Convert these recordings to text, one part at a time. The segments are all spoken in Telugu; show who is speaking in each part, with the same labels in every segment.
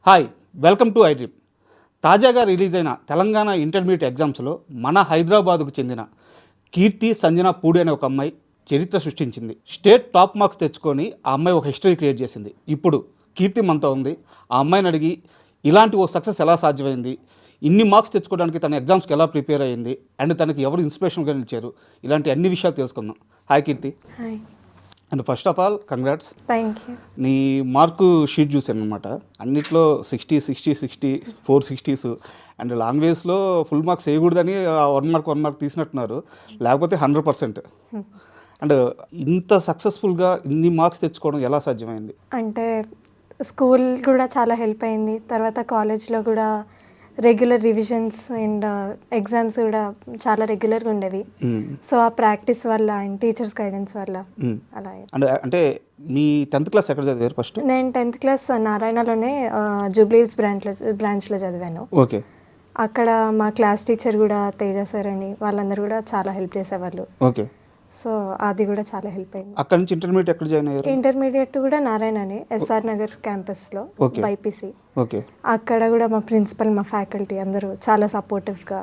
Speaker 1: Hi, welcome to iDream. తాజాగా రిలీజ్ అయిన తెలంగాణ ఇంటర్మీడియట్ ఎగ్జామ్స్లో మన హైదరాబాదుకు చెందిన కీర్తి సంజన పూడి అనే ఒక అమ్మాయి చరిత్ర సృష్టించింది. స్టేట్ టాప్ మార్క్స్ తెచ్చుకొని ఆ అమ్మాయి ఒక హిస్టరీ క్రియేట్ చేసింది. ఇప్పుడు కీర్తి మనతో ఉంది. ఆ అమ్మాయిని అడిగి ఇలాంటి ఓ సక్సెస్ ఎలా సాధ్యమైంది, ఇన్ని మార్క్స్ తెచ్చుకోవడానికి తన ఎగ్జామ్స్కి ఎలా ప్రిపేర్ అయ్యింది, అండ్ తనకి ఎవరు ఇన్స్పిరేషన్గా నిలిచారు, ఇలాంటి అన్ని విషయాలు తెలుసుకుందాం. Hi Keerthi.
Speaker 2: Hi.
Speaker 1: And first of all congrats.
Speaker 2: Thank you.
Speaker 1: నీ మార్కు షీట్ చూసాను అనమాట. అన్నిట్లో 60 60 60 460s అండ్ లాంగ్వేజ్లో ఫుల్ మార్క్స్ వేయకూడదని 1 మార్క్ తీసినట్టున్నారు, లేకపోతే 100%. అండ్ ఇంత సక్సెస్ఫుల్గా ఇన్ని మార్క్స్ తెచ్చుకోవడం ఎలా సాధ్యమైంది?
Speaker 2: అంటే స్కూల్ కూడా చాలా హెల్ప్ అయింది. తర్వాత కాలేజ్లో కూడా రెగ్యులర్ రివిజన్స్ అండ్ ఎగ్జామ్స్ కూడా చాలా రెగ్యులర్గా ఉండేవి. సో ఆ ప్రాక్టీస్ వల్ల అండ్ టీచర్స్ గైడెన్స్ వల్ల అలా అయింది.
Speaker 1: అండ్ అంటే మీ 10th క్లాస్ ఎక్కడ చదివారు ఫస్ట్?
Speaker 2: నేను 10th క్లాస్ నారాయణలోనే జూబ్లీహిల్స్ బ్రాంచ్లో చదివాను.
Speaker 1: ఓకే.
Speaker 2: అక్కడ మా క్లాస్ టీచర్ కూడా తేజ సార్ అని వాళ్ళందరూ కూడా చాలా హెల్ప్ చేసేవాళ్ళు.
Speaker 1: ఓకే.
Speaker 2: సో అది కూడా చాలా హెల్ప్ అయింది.
Speaker 1: అక్కడ నుంచి ఇంటర్మీడియట్ ఎక్కడ జాయిన్ అయ్యారు?
Speaker 2: ఇంటర్మీడియట్ కూడా నారాయణనే, ఎస్ఆర్ నగర్ క్యాంపస్లో బైపీసీ.
Speaker 1: ఓకే.
Speaker 2: అక్కడ కూడా మా ప్రిన్సిపల్, మా ఫ్యాకల్టీ అందరూ చాలా సపోర్టివ్గా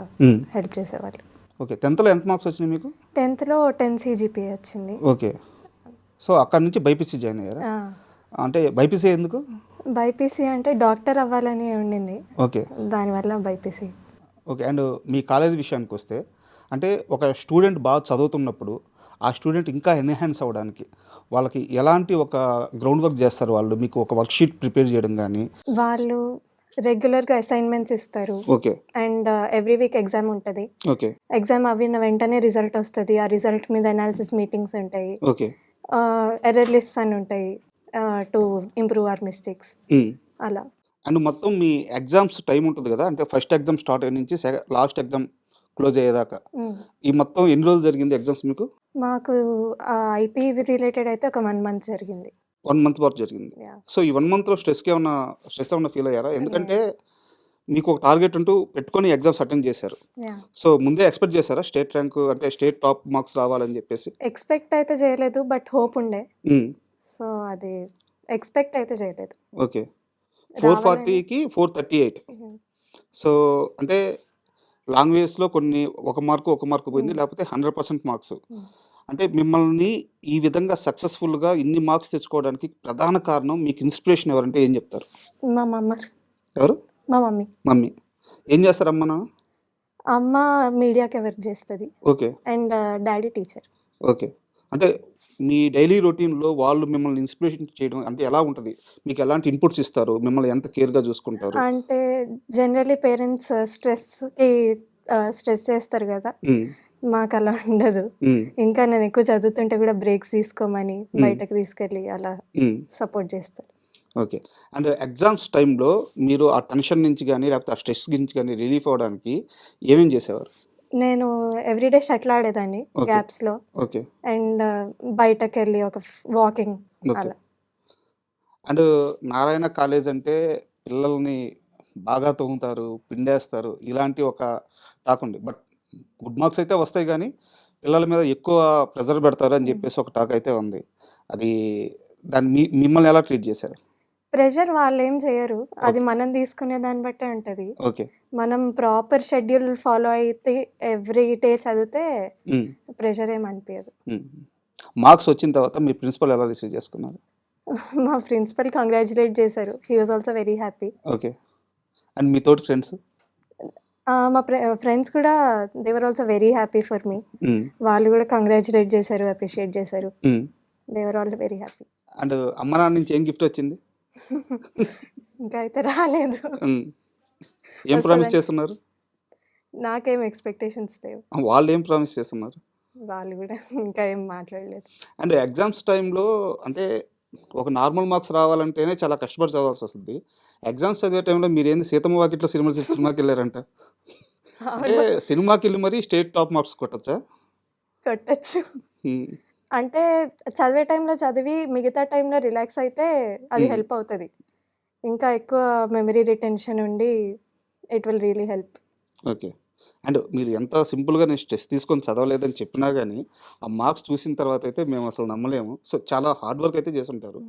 Speaker 2: హెల్ప్ చేసేవాళ్ళు.
Speaker 1: ఓకే. 10thలో ఎంత మార్క్స్ వచ్చినాయి మీకు?
Speaker 2: 10thలో 10 CGPA వచ్చింది.
Speaker 1: ఓకే. సో అక్కడ నుంచి బైపీసీ జాయిన్ అయ్యారా? అంటే బైపీసీ ఎందుకు?
Speaker 2: బైపీసీ అంటే డాక్టర్ అవ్వాలని ఉండింది.
Speaker 1: ఓకే.
Speaker 2: దానివల్ల BiPC.
Speaker 1: Okay. And me college విషయానికి వస్తే, అంటే ఒక స్టూడెంట్ బాగా చదువుతున్నప్పుడు ఆ స్టూడెంట్ ఇంకా ఎన్హాన్స్ అవ్వడానికి వాళ్ళకి ఎలాంటి ఒక గ్రౌండ్ వర్క్ చేస్తారు వాళ్ళు? మీకు ఒక వర్క్ షీట్ ప్రిపేర్ చేయడం కానీ?
Speaker 2: వాళ్ళు రెగ్యులర్గా అసైన్మెంట్స్ ఇస్తారు.
Speaker 1: Okay.
Speaker 2: And every week exam ఉంటుంది.
Speaker 1: ఓకే.
Speaker 2: ఎగ్జామ్ అవిన వెంటనే రిజల్ట్ వస్తుంది. ఆ రిజల్ట్ మీద అనాలిసిస్ మీటింగ్స్ ఉంటాయి.
Speaker 1: ఓకే.
Speaker 2: ఎర్రర్ లిస్ట్స్ అని ఉంటాయి టు ఇంప్రూవ్ అవర్ మిస్టేక్స్ అలా.
Speaker 1: అండ్ మొత్తం మీ ఎగ్జామ్స్ టైం ఉంటుంది కదా, అంటే ఫస్ట్ ఎగ్జామ్ స్టార్ట్ అయిన నుంచి లాస్ట్ ఎగ్జామ్ క్లోజ్ అయ్యేదాకా ఈ మొత్తం ఎన్ని రోజులు జరిగింది ఎగ్జామ్స్ మీకు?
Speaker 2: మాకు ఐపీ రిలేటెడ్ అయితే ఒక 1 month జరిగింది.
Speaker 1: 1 month వరకు జరిగింది. సో ఈ 1 monthలో స్ట్రెస్ ఏమన్నా ఫీల్ అయ్యారా? ఎందుకంటే మీకు ఒక టార్గెట్ అంటూ పెట్టుకొని ఎగ్జామ్స్ అటెండ్ చేశారు. సో ముందే ఎక్స్పెక్ట్ చేశారా స్టేట్ ర్యాంక్, అంటే స్టేట్ టాప్ మార్క్స్ రావాలని చెప్పేసి?
Speaker 2: ఎక్స్పెక్ట్ అయితే చేయలేదు, బట్ హోప్ ఉండే. సో అది ఎక్స్పెక్ట్ అయితే చేయలేదు.
Speaker 1: ఓకే. 440కి 438. సో అంటే లాంగ్వేజ్లో కొన్ని ఒక మార్కు పోయింది, లేకపోతే 100% మార్క్స్. అంటే మిమ్మల్ని ఈ విధంగా సక్సెస్ఫుల్గా ఇన్ని మార్క్స్ తెచ్చుకోవడానికి ప్రధాన కారణం, మీకు ఇన్స్పిరేషన్ ఎవరంటే ఏం చెప్తారు?
Speaker 2: మా మమ్మ.
Speaker 1: ఎవరు?
Speaker 2: మా మమ్మీ.
Speaker 1: మమ్మీ ఏం చేస్తారు? అమ్మ
Speaker 2: అమ్మ మీడియాకి వర్క్ చేస్తుంది.
Speaker 1: Okay.
Speaker 2: And daddy teacher.
Speaker 1: Okay. అంటే మీ డైలీ రొటీన్లో వాళ్ళు మిమ్మల్ని ఇన్స్పిరేషన్ చేయడం అంటే ఎలా ఉంటుంది? మీకు ఎలాంటి ఇన్పుట్స్ ఇస్తారు? మిమ్మల్ని ఎంత కేర్గా చూసుకుంటారు?
Speaker 2: అంటే జనరల్లీ పేరెంట్స్ స్ట్రెస్ చేస్తారు కదా, మాకు అలా ఉండదు. ఇంకా నేను ఎక్కువ చదువుతుంటే కూడా బ్రేక్స్ తీసుకోమని బయటకు తీసుకెళ్ళి అలా సపోర్ట్ చేస్తారు.
Speaker 1: ఓకే. అండ్ ఎగ్జామ్స్ టైంలో మీరు ఆ టెన్షన్ నుంచి కానీ, లేకపోతే ఆ స్ట్రెస్ నుంచి కానీ రిలీఫ్ అవ్వడానికి ఏమేం చేసేవారు?
Speaker 2: నేను ఎవ్రీడే షటిల్ ఆడేదాన్ని గ్యాప్స్లో.
Speaker 1: ఓకే.
Speaker 2: అండ్ బయటకు వెళ్ళి ఒక వాకింగ్ అలా.
Speaker 1: అండ్ నారాయణ కాలేజ్ అంటే పిల్లల్ని బాగా తోముతారు, పిండేస్తారు, ఇలాంటి ఒక టాక్ ఉంది. బట్ గుడ్ మార్క్స్ అయితే వస్తాయి కానీ పిల్లల మీద ఎక్కువ ప్రెజర్ పెడతారు అని చెప్పేసి ఒక టాక్ అయితే ఉంది. అది దాన్ని మిమ్మల్ని ఎలా ట్రీట్ చేశారు?
Speaker 2: ప్రెషర్ వాళ్ళు ఏం చేయరు, అది మనం తీసుకునే దాన్ని బట్టే ఉంటుంది.
Speaker 1: ఓకే.
Speaker 2: మనం ప్రాపర్ షెడ్యూల్ ఫాలో అయితే ఎవ్రీ డే చదివితే ప్రెషర్ ఏం అనిపించదు.
Speaker 1: మార్క్స్ వచ్చిన తర్వాత మీ ప్రిన్సిపల్ ఎలా రిసీవ్ చేసుకున్నారు?
Speaker 2: మా ప్రిన్సిపల్ కంగ్రాచులేట్ చేశారు. He was also very happy.
Speaker 1: Okay. And మీ తోటి ఫ్రెండ్స్?
Speaker 2: మా ఫ్రెండ్స్ కూడా they were also very happy for me. వాళ్ళు కూడా కంగ్రాచులేట్ చేశారు, అప్రిషియేట్ చేశారు. They were all very happy.
Speaker 1: And అమ్మ నాన్న నుంచి ఏం గిఫ్ట్ వచ్చింది?
Speaker 2: ఇంకా అయితే రాలేదు.
Speaker 1: ఏం ప్రామిస్ చేస్తున్నారు?
Speaker 2: నాకేం ఎక్స్పెక్టేషన్స్ లేవు.
Speaker 1: వాళ్ళు ఏం ప్రామిస్ చేస్తున్నారు?
Speaker 2: వాళ్ళు కూడా ఇంకా ఏం మాట్లాడలేదు.
Speaker 1: అండ్ ఎగ్జామ్స్ టైంలో అంటే ఒక నార్మల్ మార్క్స్ రావాలంటేనే చాలా కష్టపడి చదవాల్సి వస్తుంది. ఎగ్జామ్స్ చదివే టైంలో మీరు ఏంది సీతమ్మ వాకిట్లో సినిమాకి వెళ్ళారంట? అంటే సినిమాకి వెళ్ళి మరి స్టేట్ టాప్ మార్క్స్ కొట్టచ్చా?
Speaker 2: కొట్టచ్చు. అంటే చదివే టైంలో చదివి మిగతా టైంలో రిలాక్స్ అయితే అది హెల్ప్ అవుతుంది. ఇంకా ఎక్కువ మెమరీ రిటెన్షన్ ఉండి it will really help.
Speaker 1: Okay. And మీరు ఎంత సింపుల్గా నేను స్ట్రెస్ తీసుకొని చదవలేదని చెప్పినా కానీ ఆ మార్క్స్ చూసిన తర్వాత అయితే మేము అసలు నమ్మలేము. సో చాలా హార్డ్ వర్క్ అయితే చేసి ఉంటారు.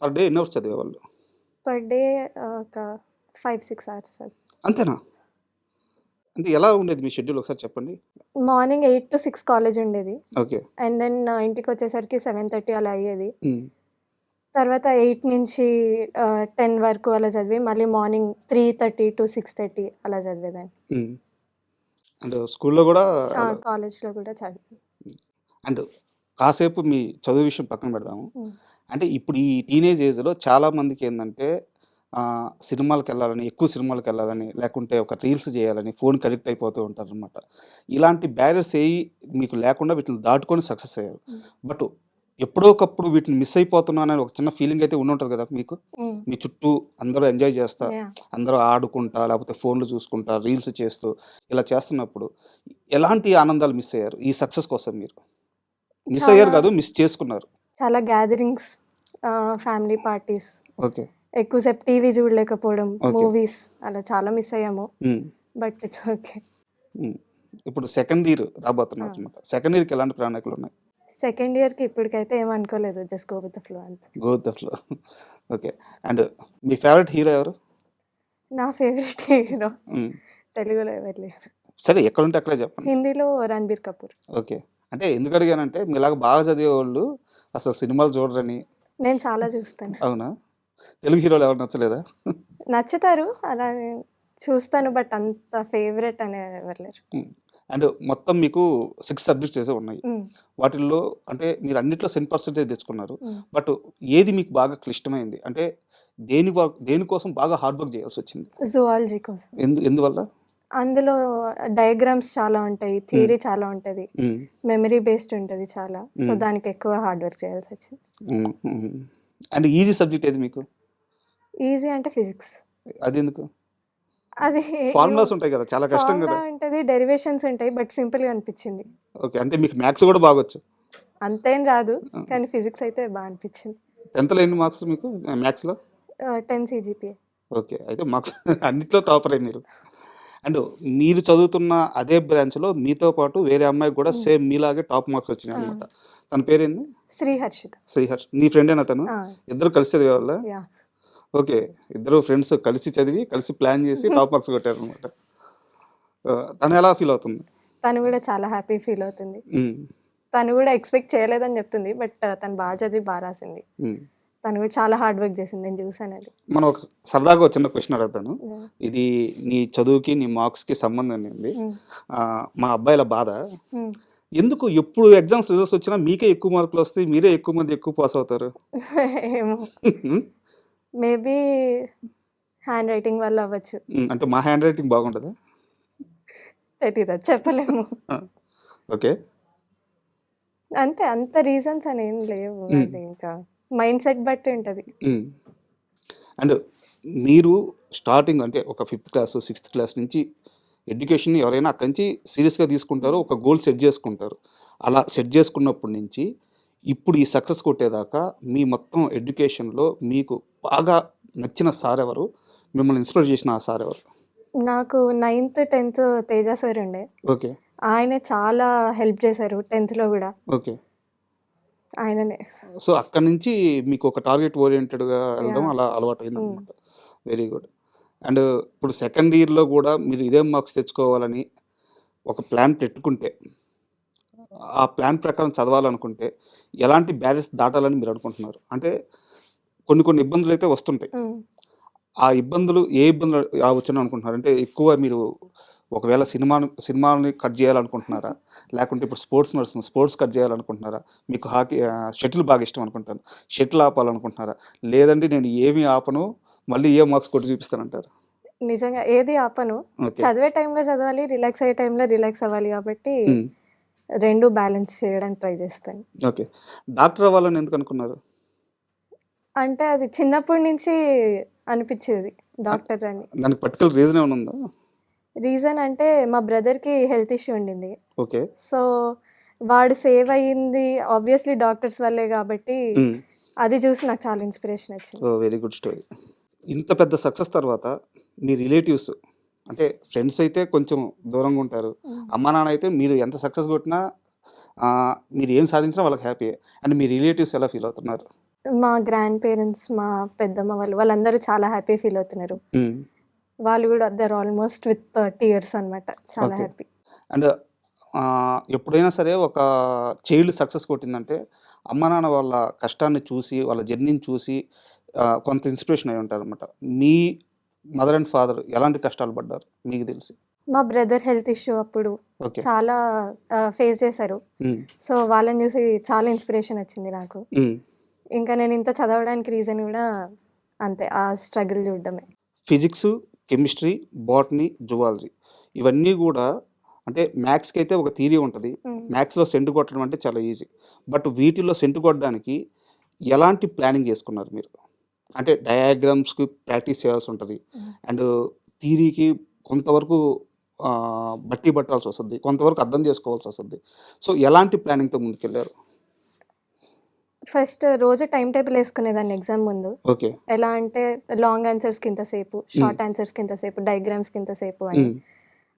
Speaker 1: పర్ డే ఎన్ని అవర్స్ చదివేవాళ్ళు?
Speaker 2: పర్ డే ఒక 5-6 అవర్స్ అది.
Speaker 1: అంతేనా? అంటే ఎలా ఉండేది మీ షెడ్యూల్ ఒకసారి చెప్పండి?
Speaker 2: మార్నింగ్ 8-6 కాలేజ్ ఉండేది.
Speaker 1: ఓకే.
Speaker 2: అండ్ దెన్ ఇంటికొచ్చేసరికి 7:30 అలా అయ్యేది.
Speaker 1: హ్మ్.
Speaker 2: తర్వాత 8 నుంచి 10 వరకు అలా చదివి మళ్ళీ మార్నింగ్ 3:30-6:30 అలా చదివేదాన్ని.
Speaker 1: హ్మ్. అండ్ స్కూల్లో గూడా అలా
Speaker 2: కాలేజ్‌లో కూడా చదివాను.
Speaker 1: అండ్ కాసేపు మీ చదువు విషయం పక్కన పెడదాము.
Speaker 2: హ్మ్.
Speaker 1: అంటే ఇప్పుడు ఈ టీనేజ్ ఏజ్‌లో చాలామందికేందంటే సినిమాలకెళ్ళాలని, ఎక్కువ సినిమాలకెళ్ళాలని, లేకుంటే ఒక రీల్స్ జేయాలని ఫోన్‌కి అడిక్ట్ అయిపోతూ ఉంటారనమాట. ఇలాంటి బ్యారియర్స్ ఏయి మీకు లేకుండా వీటిని దాటుకొని సక్సెస్ అయ్యారు.
Speaker 2: హ్మ్.
Speaker 1: బట్ ఎప్పుడో ఒకప్పుడు వీటిని మిస్ అయిపోతున్నానని ఒక చిన్న ఫీలింగ్ అయితే ఉండుంటది గదా మీకు?
Speaker 2: హ్మ్.
Speaker 1: మీ చుట్టూ అందరూ ఎంజాయ్ చేస్తా,
Speaker 2: యాహ్!
Speaker 1: అందరూ ఆడుకుంటా, లేకపోతే ఫోన్‌లు చూసుకుంటా, రీల్స్ చేస్తూ ఇలా చేస్తున్నప్పుడు ఎలాంటి ఆనందాలు మిస్ అయ్యారు ఈ సక్సెస్ కోసం మీరు? మిస్ అయ్యారు
Speaker 2: చాలా
Speaker 1: గాదు, మిస్ చేసుకున్నారు.
Speaker 2: చాలా గ్యాదరింగ్స్, ఫ్యామిలీ పార్టీస్,
Speaker 1: ఓకే.
Speaker 2: ఎక్కువసేపు టీవీ చూడలేకపోవడం,
Speaker 1: ఓకే.
Speaker 2: మూవీస్ అలా చాలా మిస్ అయ్యాము.
Speaker 1: హ్మ్.
Speaker 2: But it's okay.
Speaker 1: హ్మ్. ఇప్పుడు సెకండ్ ఇయర్ రాబోతున్నారనమాట. సెకండ్ ఇయర్‌కి ఎలాంటి ప్రణాళికలున్నాయి?
Speaker 2: సెకండ్ ఇయర్‌కి ఇప్పటికైతే ఏమి అనుకోలేదు. Just go with the flow అంతే.
Speaker 1: Go with the flow. Okay. And మీ ఫేవరెట్ హీరో ఎవరు?
Speaker 2: నా ఫేవరెట్ హీరో
Speaker 1: హ్మ్.
Speaker 2: తెలుగులో ఎవరు లేరు.
Speaker 1: సరే ఎక్కడుంటే అక్కడే చెప్పండి.
Speaker 2: హిందీలో 'రణబీర్ కపూర్.'
Speaker 1: ఓకే. అంటే ఎందుకు అడిగానంటే మీలాగా బాగా చదివేవాళ్ళు అసలు సినిమాలు చూడరని.
Speaker 2: నేను చాలా చూస్తాను.
Speaker 1: అవునా? తెలుగు హీరోలు ఎవరు నచ్చలేదా?
Speaker 2: నచ్చుతారు అలా చూస్తాను. బట్ అంత ఫేవరెట్ అని ఎవరు లేరు.
Speaker 1: హ్మ్. అండ్ మొత్తం మీకు 6 సబ్జెక్ట్స్ ఏసో ఉన్నాయి.
Speaker 2: హ్మ్.
Speaker 1: వాటిల్లో అంటే మీరు అన్నిట్లో 100% తెచ్చుకున్నారు.
Speaker 2: హ్మ్.
Speaker 1: బట్ ఏది మీకు బాగా క్లిష్టమైంది? అంటే దేనికోసం బాగా హార్డ్ వర్క్ చేయాల్సొచ్చింది?
Speaker 2: జువాలజీ కోసం.
Speaker 1: ఎందువల్ల?
Speaker 2: అందులో డయాగ్రామ్స్ చాలా ఉంటాయి.
Speaker 1: హ్మ్.
Speaker 2: థియరీ చాలా ఉంటది.
Speaker 1: హ్మ్.
Speaker 2: మెమరీ బేస్డ్ ఉంటది చాలా. సో,
Speaker 1: హ్మ్.
Speaker 2: దానికి ఎక్కువ హార్డ్ వర్క్ చేయాల్సొచ్చింది.
Speaker 1: హ్మ్. హ్మ్. అండ్ ఈజీ సబ్జెక్ట్ ఏది మీకు?
Speaker 2: ఈజీ అంటే ఫిజిక్స్.
Speaker 1: అదెందుకు?
Speaker 2: అది ఏమో
Speaker 1: ఫార్ములాస్ ఉంటాయి కదా! చాలా కష్టం
Speaker 2: ఫార్ములా
Speaker 1: గదా!
Speaker 2: ఉంటది. డెరివేషన్స్ ఉంటాయి. బట్ సింపుల్‌గా అనిపిచ్చింది.
Speaker 1: ఓకే. అంటే మీకు మ్యాథ్స్ గూడా బాగొచ్చు.
Speaker 2: అంతేం రాదు.
Speaker 1: ఆ!
Speaker 2: కానీ ఫిజిక్స్ అయితే బా అనిపిచ్చింది.
Speaker 1: 10థ్‌లో ఎన్ని మార్క్స్ మీకు మ్యాథ్స్‌లో?
Speaker 2: 10 సీజీపీఏ.
Speaker 1: ఓకే. అయితే మార్క్స్ అన్నిట్లో టాపరే మీరు. అండ్ మీరు చదువుతున్న అదే బ్రాంచ్‌లో మీతో పాటు వేరే అమ్మాయికి గూడా
Speaker 2: హ్మ్.
Speaker 1: సేమ్ మీలాగే టాప్ మార్క్స్
Speaker 2: ఆ!
Speaker 1: వచ్చినాయన్నమాట. తన పేరేంది?
Speaker 2: శ్రీహర్షిత.
Speaker 1: శ్రీహర్ష్. నీ ఫ్రెండేనా తను?
Speaker 2: ఆ!
Speaker 1: ఇద్దరు కలిసి చదివేవాళ్ళా?
Speaker 2: యాహ్!
Speaker 1: ఓకే. ఇద్దరు ఫ్రెండ్స్ కలిసి చదివి, కలిసి ప్లాన్ జేసి టాప్ మార్క్స్ కొట్టారన్నమాట. తనెలా ఫీల్ అవుతుంది?
Speaker 2: తను గూడా చాలా హ్యాపీ ఫీల్ అవుతుంది.
Speaker 1: హ్మ్.
Speaker 2: తను గూడా ఎక్స్‌పెక్ట్ చేయలేదని చెప్తుంది. బట్ తను బా చదివి బా రాసింది.
Speaker 1: హ్మ్.
Speaker 2: తను గూడా చాలా హార్డ్ వర్క్ చేసింది. నేను చూసానది.
Speaker 1: మనం ఒక సరదాగా ఒక చిన్న క్వెషన్ అడుగుతాను.
Speaker 2: యాహ్!
Speaker 1: ఇది నీ చదువుకి, నీ మార్క్స్‌కి సంబంధం లేనిది.
Speaker 2: హ్మ్.
Speaker 1: మా అబ్బాయిల బాధ.
Speaker 2: హ్మ్.
Speaker 1: ఎందుకు ఎప్పుడు ఎగ్జామ్స్ రిజల్ట్స్ వచ్చినా మీకే ఎక్కువ మార్కులొస్తాయి. మీరే ఎక్కువ మంది ఎక్కువ పాస్ అవుతారు?
Speaker 2: ఏమో
Speaker 1: హ్మ్.
Speaker 2: మేబీ హ్యాండ్ రైటింగ్ వల్ల అవ్వచ్చు.
Speaker 1: హ్మ్. అంటే మా హ్యాండ్ రైటింగ్ బాగుంటదా?
Speaker 2: తెలీదు అది చెప్పలేము.
Speaker 1: ఆ! ఓకే.
Speaker 2: అంతే అంత రీజన్స్ అనేం లేవు.
Speaker 1: హ్మ్.
Speaker 2: అది ఇంకా మైండ్ సెట్ బట్టి ఉంటది.
Speaker 1: హ్మ్. అండ్ మీరు స్టార్టింగ్ అంటే ఒక ఫిఫ్త్ క్లాస్, సిక్స్త్ క్లాస్ నుంచి ఎడ్యుకేషన్‌ని ఎవరైనా అక్కడి నుంచి సీరియస్‌గా తీసుకుంటారు.
Speaker 2: హ్మ్.
Speaker 1: ఒక గోల్ సెట్ చేసుకుంటారు. అలా సెట్ చేసుకున్నప్పటి నుంచి ఇప్పుడు ఈ సక్సెస్ కొట్టేదాకా మీ మొత్తం ఎడ్యుకేషన్‌లో మీకు బాగా నచ్చిన సార్ ఎవరు? మిమ్మల్ని ఇన్‌స్పైర్ చేసిన ఆ సార్ ఎవరు?
Speaker 2: నాకు 9థ్, 10థ్ తేజ సార్ ఉండే.
Speaker 1: ఓకే.
Speaker 2: ఆయన చాలా హెల్ప్ చేశారు 10థ్‌లో గూడా.
Speaker 1: ఓకే.
Speaker 2: ఆయననే.
Speaker 1: సో, అక్కడి నుంచి మీకు ఒక టార్గెట్ ఓరియెంటెడ్‌గా వెళ్ళడం
Speaker 2: యాహ్!
Speaker 1: అలా
Speaker 2: హ్మ్.
Speaker 1: అలవాటయిందనమాట. Very good. అండ్ ఇప్పుడు సెకండ్ ఇయర్‌లో గూడా మీరు ఇదే మార్క్స్ తెచ్చుకోవాలని ఒక ప్లాన్ పెట్టుకుంటే, ఆ ప్లాన్ ప్రకారం చదవాలనుకుంటే, ఎలాంటి బ్యారియర్స్ దాటాలని మీరు అనుకుంటున్నారు? అంటే కొన్ని కొన్ని ఇబ్బందులైతే వస్తుంటాయి.
Speaker 2: హ్మ్.
Speaker 1: ఆ ఇబ్బందులు ఏ ఇబ్బందులు రావచ్చని అనుకుంటున్నారు? అంటే ఎక్కువ మీరు ఒకవేళ సినిమాని కట్ జేయాలనుకుంటున్నారా? లేకుంటే ఇప్పుడు స్పోర్ట్స్ నడుస్తుంది. స్పోర్ట్స్ కట్ జేయాలనుకుంటున్నారా? మీకు షటిల్ బాగా ఇష్టం అనుకుంటాను. షటిల్ ఆపాలనుకుంటున్నారా? లేదంటే నేను ఏమి ఆపను, మళ్ళీ ఏ మార్క్స్ కొట్టి చూపిస్తానంటారా?
Speaker 2: నిజంగా ఏది ఆపను.
Speaker 1: ఓకే.
Speaker 2: చదివే టైంలో చదవాలి. రిలాక్స్ అయ్యే టైంలో రిలాక్స్ అవ్వాలి కాబట్టి
Speaker 1: హ్మ్.
Speaker 2: 2 బ్యాలెన్స్ చేయడానికి ట్రై చేస్తాను.
Speaker 1: ఓకే. డాక్టర్ అవ్వాలని ఎందుకనుకున్నారు?
Speaker 2: అంటే అది చిన్నప్పటి నుంచి అనిపిచ్చేది
Speaker 1: అన్
Speaker 2: డాక్టర్ అని.
Speaker 1: దానికి పర్టిక్యులర్ రీజన్ ఏమైనా ఉందా?
Speaker 2: రీజన్ అంటే మా బ్రదర్‌కి హెల్త్ ఇష్యూ ఉండింది.
Speaker 1: ఓకే.
Speaker 2: సో, వాడు సేవ్ అయ్యింది ఆబ్వియస్‌లీ డాక్టర్స్ వల్లే గాబట్టి,
Speaker 1: హ్మ్.
Speaker 2: అది చూసి నాకు చాలా ఇన్‌స్పిరేషన్ వచ్చింది.
Speaker 1: ఓహ్! Very good story. ఇంత పెద్ద సక్సెస్ తర్వాత మీ రిలేటివ్స్ అంటే ఫ్రెండ్స్ అయితే కొంచెం దూరంగా ఉంటారు.
Speaker 2: హ్మ్.
Speaker 1: అమ్మా, నాన్న అయితే మీరు ఎంత సక్సెస్ కొట్టినా మీరు ఏం సాధించినా వాళ్ళకి హ్యాపీయే. అండ్ మీ రిలేటివ్స్ ఎలా ఫీల్ అవుతున్నారు?
Speaker 2: మా గ్రాండ్ పేరెంట్స్, మా పెద్దమ్మ వాళ్ళందరూ చాలా హ్యాపీ ఫీల్ అవుతున్నారు.
Speaker 1: హ్మ్.
Speaker 2: వాళ్ళు కూడా దర్ ఆల్మోస్ట్ విత్ టీయర్స్ అనమాట. చాలా
Speaker 1: ఓకే.
Speaker 2: హ్యాపీ.
Speaker 1: అండ్ ఎప్పుడైనా సరే ఒక చైల్డ్ సక్సెస్ కొట్టిందంటే అమ్మ నాన్న వాళ్ళ కష్టాన్ని చూసి, వాళ్ళ జర్నీని చూసి కొంత ఇన్స్పిరేషన్ అయి ఉంటారనమాట. మీ మదర్ అండ్ ఫాదర్ ఎలాంటి కష్టాలు పడ్డారు మీకు తెలిసి?
Speaker 2: మా బ్రదర్ హెల్త్ ఇష్యూ అప్పుడు
Speaker 1: ఓకే.
Speaker 2: చాలా ఫేస్ చేశారు.
Speaker 1: హ్మ్.
Speaker 2: సో వాళ్ళని చూసి చాలా ఇన్స్పిరేషన్ వచ్చింది నాకు.
Speaker 1: హ్మ్.
Speaker 2: ఇంకా నేను ఇంత చదవడానికి రీజన్ కూడా అంతే, ఆ స్ట్రగుల్ చూడడమే.
Speaker 1: ఫిజిక్స్, కెమిస్ట్రీ, బోటనీ, జువాలజీ ఇవన్నీ గూడా అంటే మ్యాథ్స్‌కైతే ఒక థియరీ ఉంటది.
Speaker 2: హ్మ్.
Speaker 1: మ్యాథ్స్‌లో సెంట్ కొట్టడం అంటే చాలా ఈజీ. బట్ వీటిల్లో సెంట్ కొట్టడానికి ఎలాంటి ప్లానింగ్ చేసుకున్నారు మీరు? అంటే డయాగ్రామ్స్‌కి ప్రాక్టీస్ చేయాల్సుంటది.
Speaker 2: హ్మ్.
Speaker 1: అండ్ థియరీకి కొంతవరకు బట్టి పట్టాల్సొస్తది. కొంతవరకు అర్థం చేసుకోవాల్సొస్తది. సో, ఎలాంటి ప్లానింగ్‌తో ముందుకెళ్లారు?
Speaker 2: ఫస్ట్ రోజు టైమ్ టేబుల్ వేసుకునేదాన్ని ఎగ్జామ్ ముందు.
Speaker 1: ఓకే.
Speaker 2: ఎలా అంటే లాంగ్ ఆన్సర్స్‌కి ఇంతసేపు,
Speaker 1: హ్మ్.
Speaker 2: షార్ట్ ఆన్సర్స్‌కి ఇంతసేపు, డయాగ్రామ్స్‌కి ఇంతసేపు అని.
Speaker 1: హ్మ్.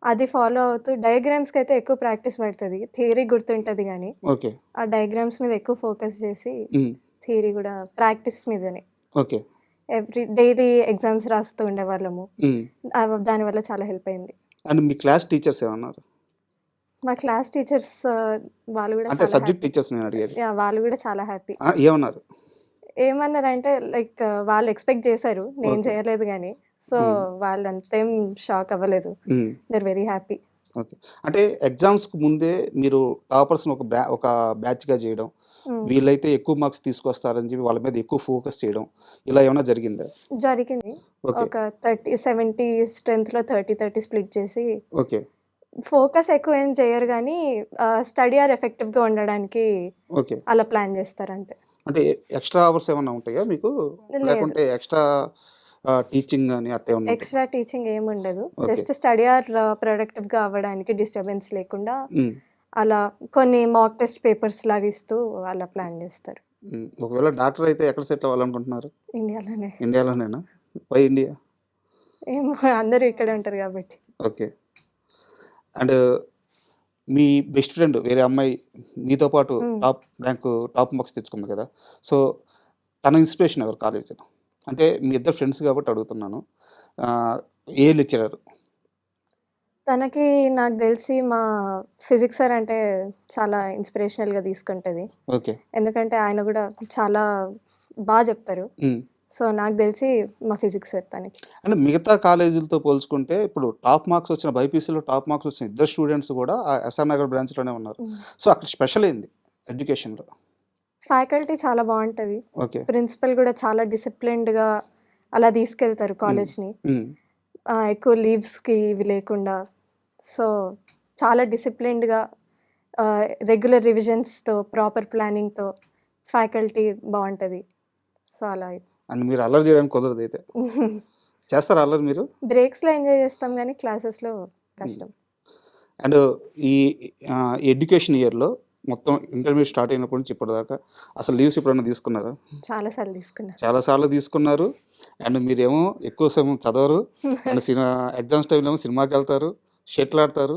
Speaker 2: అది ఫాలో అవుతూ డయాగ్రామ్స్‌కి అయితే ఎక్కువ ప్రాక్టీస్ పడతది. థియరీ గుర్తుంటది గానీ,
Speaker 1: ఓకే.
Speaker 2: ఆ డయాగ్రామ్స్ మీద ఎక్కువ ఫోకస్ చేసి
Speaker 1: హ్మ్.
Speaker 2: థియరీ కూడా ప్రాక్టీస్ మీదనే.
Speaker 1: ఓకే.
Speaker 2: డైలీ ఎగ్జామ్స్ రాస్తూ ఉండేవాళ్ళము.
Speaker 1: హ్మ్.
Speaker 2: దానివల్ల చాలా హెల్ప్ అయింది.
Speaker 1: అండ్ మీ క్లాస్ టీచర్స్ ఏమన్నారు?
Speaker 2: మా క్లాస్ టీచర్స్ వాళ్ళు కూడా
Speaker 1: అంటే
Speaker 2: చాలా
Speaker 1: సబ్జెక్ట్
Speaker 2: హ్యాపీ.
Speaker 1: టీచర్స్ నేను అడిగేది.
Speaker 2: యాహ్! వాళ్ళు కూడా చాలా హ్యాపీ.
Speaker 1: ఏమన్నారు?
Speaker 2: ఏమన్నారంటే లైక్ వాళ్ళు ఎక్స్‌పెక్ట్ చేశారు. నేను
Speaker 1: ఓకే.
Speaker 2: చేయలేదు గానీ. సో,
Speaker 1: హ్మ్.
Speaker 2: వాళ్ళంతేం షాక్ అవ్వలేదు.
Speaker 1: Hmm.
Speaker 2: They are very happy.
Speaker 1: Okay. అంటే ఎగ్జామ్స్‌కి ముందే మీరు టాపర్స్‌ని ఒక బ్యాచ్‌గా జేయడం,
Speaker 2: హ్మ్.
Speaker 1: వీళ్ళైతే ఎక్కువ మార్క్స్ తీసుకొస్తారని చెప్పి వాళ్ళ మీద ఎక్కువ ఫోకస్ చేయడం, ఇలా ఏమన్నా జరిగిందా?
Speaker 2: జరిగింది.
Speaker 1: ఓకే.
Speaker 2: ఒక 70 స్ట్రెంగ్త్‌లో 30 స్ప్లిట్ చేసి
Speaker 1: ఓకే.
Speaker 2: ఫోకస్ ఎక్కువ ఏం చేయరు గానీ స్టడీ అవర్ ఎఫెక్టివ్‌గా ఉండడానికి
Speaker 1: ఓకే.
Speaker 2: అలా ప్లాన్ చేస్తారంతే.
Speaker 1: అంటే ఎక్స్‌ట్రా అవర్స్ ఏమన్నా ఉంటాయా మీకు?
Speaker 2: లేదు.
Speaker 1: లేకుంటే ఎక్స్‌ట్రా టీచింగ్ గాని అట్లా ఏమన్నా ఉంటాయా?
Speaker 2: ఎక్స్‌ట్రా టీచింగ్ ఏముండదు.
Speaker 1: ఓకే.
Speaker 2: జస్ట్ స్టడీ అవర్ ప్రొడక్టివ్‌గా అవ్వడానికి డిస్టర్బెన్స్ లేకుండా
Speaker 1: హ్మ్.
Speaker 2: అలా కొన్ని మాక్ టెస్ట్ పేపర్స్ లాగా ఇస్తూ అలా ప్లాన్ చేస్తారు.
Speaker 1: హ్మ్. ఒకవేళ డాక్టర్ అయితే ఎక్కడ సెటిల్ అవ్వాలనుకుంటున్నారు?
Speaker 2: ఇండియాలోనే.
Speaker 1: ఇండియాలోనేనా? Why India?
Speaker 2: ఏమో అందరూ ఇక్కడే ఉంటారు కాబట్టి.
Speaker 1: ఓకే. అండ్ మీ బెస్ట్ ఫ్రెండ్ వేరే అమ్మాయి మీతో పాటు
Speaker 2: హ్మ్.
Speaker 1: టాప్ మార్క్స్ తెచ్చుకుంది కదా! సో, తన ఇన్‌స్పిరేషన్ ఎవరు కాలేజీలో? అంటే మీ ఇద్దరు ఫ్రెండ్స్ కాబట్టి అడుగుతున్నాను. ఆహ్, ఏ లెక్చరర్?
Speaker 2: తనకి నాకు తెలిసి మా ఫిజిక్స్ సార్ అంటే చాలా ఇన్స్పిరేషనల్‌గా తీసుకుంటది.
Speaker 1: ఓకే.
Speaker 2: ఎందుకంటే ఆయన గూడా చాలా చెప్తారు.
Speaker 1: హ్మ్.
Speaker 2: సో, నాకు తెలిసి మా ఫిజిక్స్ సార్ తనకి.
Speaker 1: అంటే మిగతా కాలేజీలతో పోల్చుకుంటే ఇప్పుడు టాప్ మార్క్స్ వచ్చిన బైపీసీలో టాప్ మార్క్స్ వచ్చిన ఇద్దరు స్టూడెంట్స్ కూడా ఎస్ఆర్ నగర్ బ్రాంచ్‌లోనే ఉన్నారు.
Speaker 2: హ్మ్.
Speaker 1: సో, అక్కడ స్పెషల్ ఏంది ఎడ్యుకేషన్‌లో?
Speaker 2: ఫ్యాకల్టీ చాలా బావుంటది.
Speaker 1: ఓకే.
Speaker 2: ప్రిన్సిపల్ గూడా చాలా డిసిప్లిన్డ్‌గా అలా తీసుకెళ్తారు
Speaker 1: హ్మ్.
Speaker 2: కాలేజ్‌ని.
Speaker 1: హ్మ్.
Speaker 2: ఎక్కువ లీవ్స్‌కి ఇవి లేకుండా. సో, చాలా డిసిప్లిన్డ్‌గా రెగ్యులర్ రివిజన్స్‌తో, ప్రాపర్ ప్లానింగ్‌తో ఫ్యాకల్టీ బావుంటది. సో, అలా
Speaker 1: అండ్ మీరు అల్లరి చేయడానికి కుదరదైతే. చేస్తారా అల్లరి మీరు?
Speaker 2: బ్రేక్స్‌లో ఎంజాయ్ చేస్తాం గానీ, క్లాసెస్‌లో
Speaker 1: హ్మ్.
Speaker 2: కష్టం.
Speaker 1: అండ్ ఈ ఎడ్యుకేషన్ ఇయర్‌లో మొత్తం ఇంటర్మీడియేట్ స్టార్ట్ అయినప్పటి నుంచి ఇప్పటిదాకా అసలు లీవ్స్ ఎప్పుడైనా తీసుకున్నారా?
Speaker 2: చాలా సార్లు తీసుకున్నా.
Speaker 1: చాలా సార్లు తీసుకున్నారు. అండ్ మీరేమో ఎక్కువ సమయం చదవరు. అండ్ ఎగ్జామ్స్ టైమ్‌లో ఏమో సినిమాకెళ్తారు, షటిల్ ఆడతారు.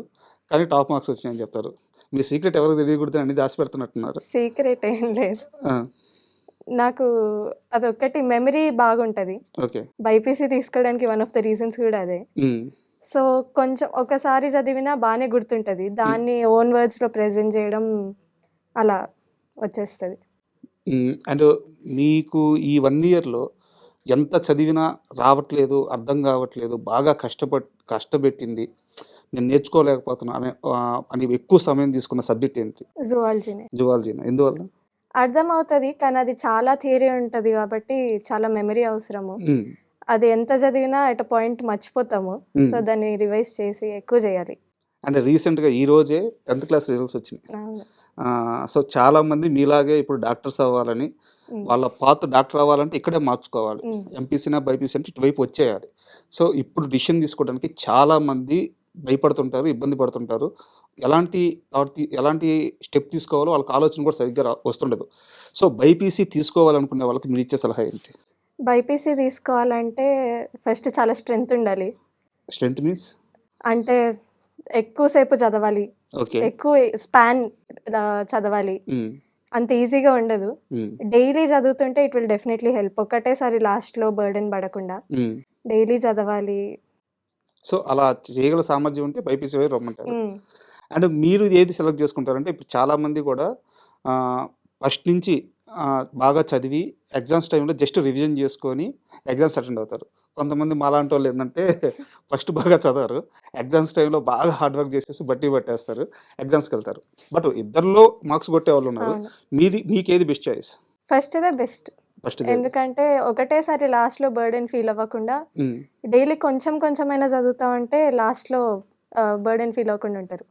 Speaker 1: కానీ టాప్ మార్క్స్ వచ్చినాయని చెప్తారు. మీ సీక్రెట్ ఎవరికీ తెలియకూడదని అన్నీ దాచిపెడుతున్నట్టున్నారు.
Speaker 2: సీక్రెట్ ఏం లేదు.
Speaker 1: ఆ!
Speaker 2: నాకు అదొక్కటి మెమరీ బాగుంటది.
Speaker 1: ఓకే.
Speaker 2: బైపీసీ తీసుకోవడానికి వన్ ఆఫ్ ద రీజన్స్ కూడా అదే.
Speaker 1: హ్మ్.
Speaker 2: సో, కొంచెం ఒకసారి చదివినా బానే గుర్తుంటది.
Speaker 1: హ్మ్.
Speaker 2: దాన్ని ఓన్ వర్డ్స్‌లో ప్రెజెంట్ చేయడం అలా వచ్చేస్తది.
Speaker 1: హ్మ్. అండ్ మీకు ఈ 1 ఇయర్‌లో ఎంత చదివినా రావట్లేదు, అర్థం కావట్లేదు, బాగా కష్టపెట్టింది, నేను నేర్చుకోలేకపోతున్నా అని ఎక్కువ సమయం తీసుకున్న సబ్జెక్ట్ ఏంటి?
Speaker 2: జువాలజీనే.
Speaker 1: జువాలజీనా? ఎందువల్ల?
Speaker 2: అర్థమవుతది. కానీ అది చాలా థియరీ ఉంటది కాబట్టి చాలా మెమరీ అవసరము.
Speaker 1: హ్మ్.
Speaker 2: అది ఎంత చదివినా ఎట్ ఎ పాయింట్ మర్చిపోతాము. సో,
Speaker 1: హ్మ్.
Speaker 2: దాన్ని రివైజ్ చేసి ఎక్కువ చేయాలి.
Speaker 1: అంటే రీసెంట్‌గా ఈరోజే 10థ్ క్లాస్ రిజల్ట్స్ వచ్చినాయి.
Speaker 2: అవును.
Speaker 1: సో, చాలామంది మీలాగే ఇప్పుడు డాక్టర్స్ అవ్వాలని,
Speaker 2: హ్మ్.
Speaker 1: వాళ్ళ పాత్ డాక్టర్ అవ్వాలంటే ఇక్కడే మార్చుకోవాలి.
Speaker 2: హ్మ్.
Speaker 1: ఎంపీసీనా, బైపీసీ అంటే ఇటువైపు వచ్చేయాలి. సో, ఇప్పుడు డిసిషన్ తీసుకోవడానికి చాలామంది భయపడుతుంటారు, ఇబ్బంది పడుతుంటారు. ఎలాంటి ఎలాంటి స్టెప్ తీసుకోవాలో వాళ్ళకి ఆలోచన కూడా సరిగ్గా వస్తుండదు. సో, బైపీసీ తీసుకోవాలనుకునే వాళ్ళకి మీరిచ్చే సలహా ఏంటి?
Speaker 2: బైపీసీ తీసుకోవాలంటే ఫస్ట్ చాలా స్ట్రెంత్ ఉండాలి.
Speaker 1: Strength means?
Speaker 2: అంటే ఎక్కువ సేపు చదవాలి.
Speaker 1: ఓకే.
Speaker 2: ఎక్కువ స్పాన్ చదవాలి.
Speaker 1: హ్మ్.
Speaker 2: అంత ఈజీగా ఉండదు.
Speaker 1: హ్మ్.
Speaker 2: డైలీ చదువుతుంటే ఇట్ విల్ డెఫినైట్‌లీ హెల్ప్. ఒకటేసారి లాస్ట్‌లో బర్డెన్ పడకుండా.
Speaker 1: హ్మ్.
Speaker 2: డైలీ చదవాలి.
Speaker 1: సో అలా చేయగల సామర్థ్యం ఉంటే బైపీసీ వైపు రమ్మంటారు. అండ్ మీరు ఏది సెలెక్ట్ చేసుకుంటారంటే ఇప్పుడు చాలామంది కూడా ఫస్ట్ నుంచి బాగా చదివి ఎగ్జామ్స్ టైంలో జస్ట్ రివిజన్ చేసుకొని ఎగ్జామ్స్ అటెండ్ అవుతారు. కొంతమంది మాలాంటి వాళ్ళు ఏంటంటే ఫస్ట్ బాగా చదవరు, ఎగ్జామ్స్ టైంలో బాగా హార్డ్ వర్క్ చేసేసి బట్టి పట్టేస్తారు, ఎగ్జామ్స్కి వెళ్తారు. బట్ ఇద్దరిలో మార్క్స్ కొట్టే వాళ్ళు ఉన్నారు. మీకేది బెస్ట్ చాయిస్?
Speaker 2: ఫస్ట్ ఇదే బెస్ట్.
Speaker 1: ఫస్ట్
Speaker 2: ఎందుకంటే ఒకటేసారి లాస్ట్లో బర్డెన్ ఫీల్ అవ్వకుండా డైలీ కొంచెం కొంచెమైనా చదువుతామంటే లాస్ట్లో బర్డెన్ ఫీల్ అవ్వకుండా ఉంటారు.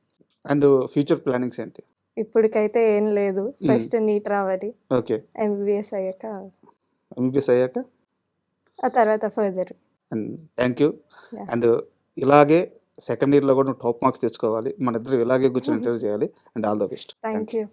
Speaker 1: అండ్ ఫ్యూచర్ ప్లానింగ్స్ ఏంటి?
Speaker 2: ఇప్పటికైతే ఏం లేదు. ఫస్ట్ నీట్ రావాలి,
Speaker 1: ఓకే,
Speaker 2: ఎంబీబీఎస్ అయ్యాక
Speaker 1: ఎంబీబీఎస్ అయ్యాక
Speaker 2: ఆ తర్వాత further.
Speaker 1: And thank you. And ఇలాగే సెకండ్ ఇయర్లో కూడా నువ్వు టాప్ మార్క్స్ తెచ్చుకోవాలి, మన ఇద్దరు ఇలాగే కూర్చొని ఇంటర్వ్యూ చేయాలి. And all the best.
Speaker 2: Thank you.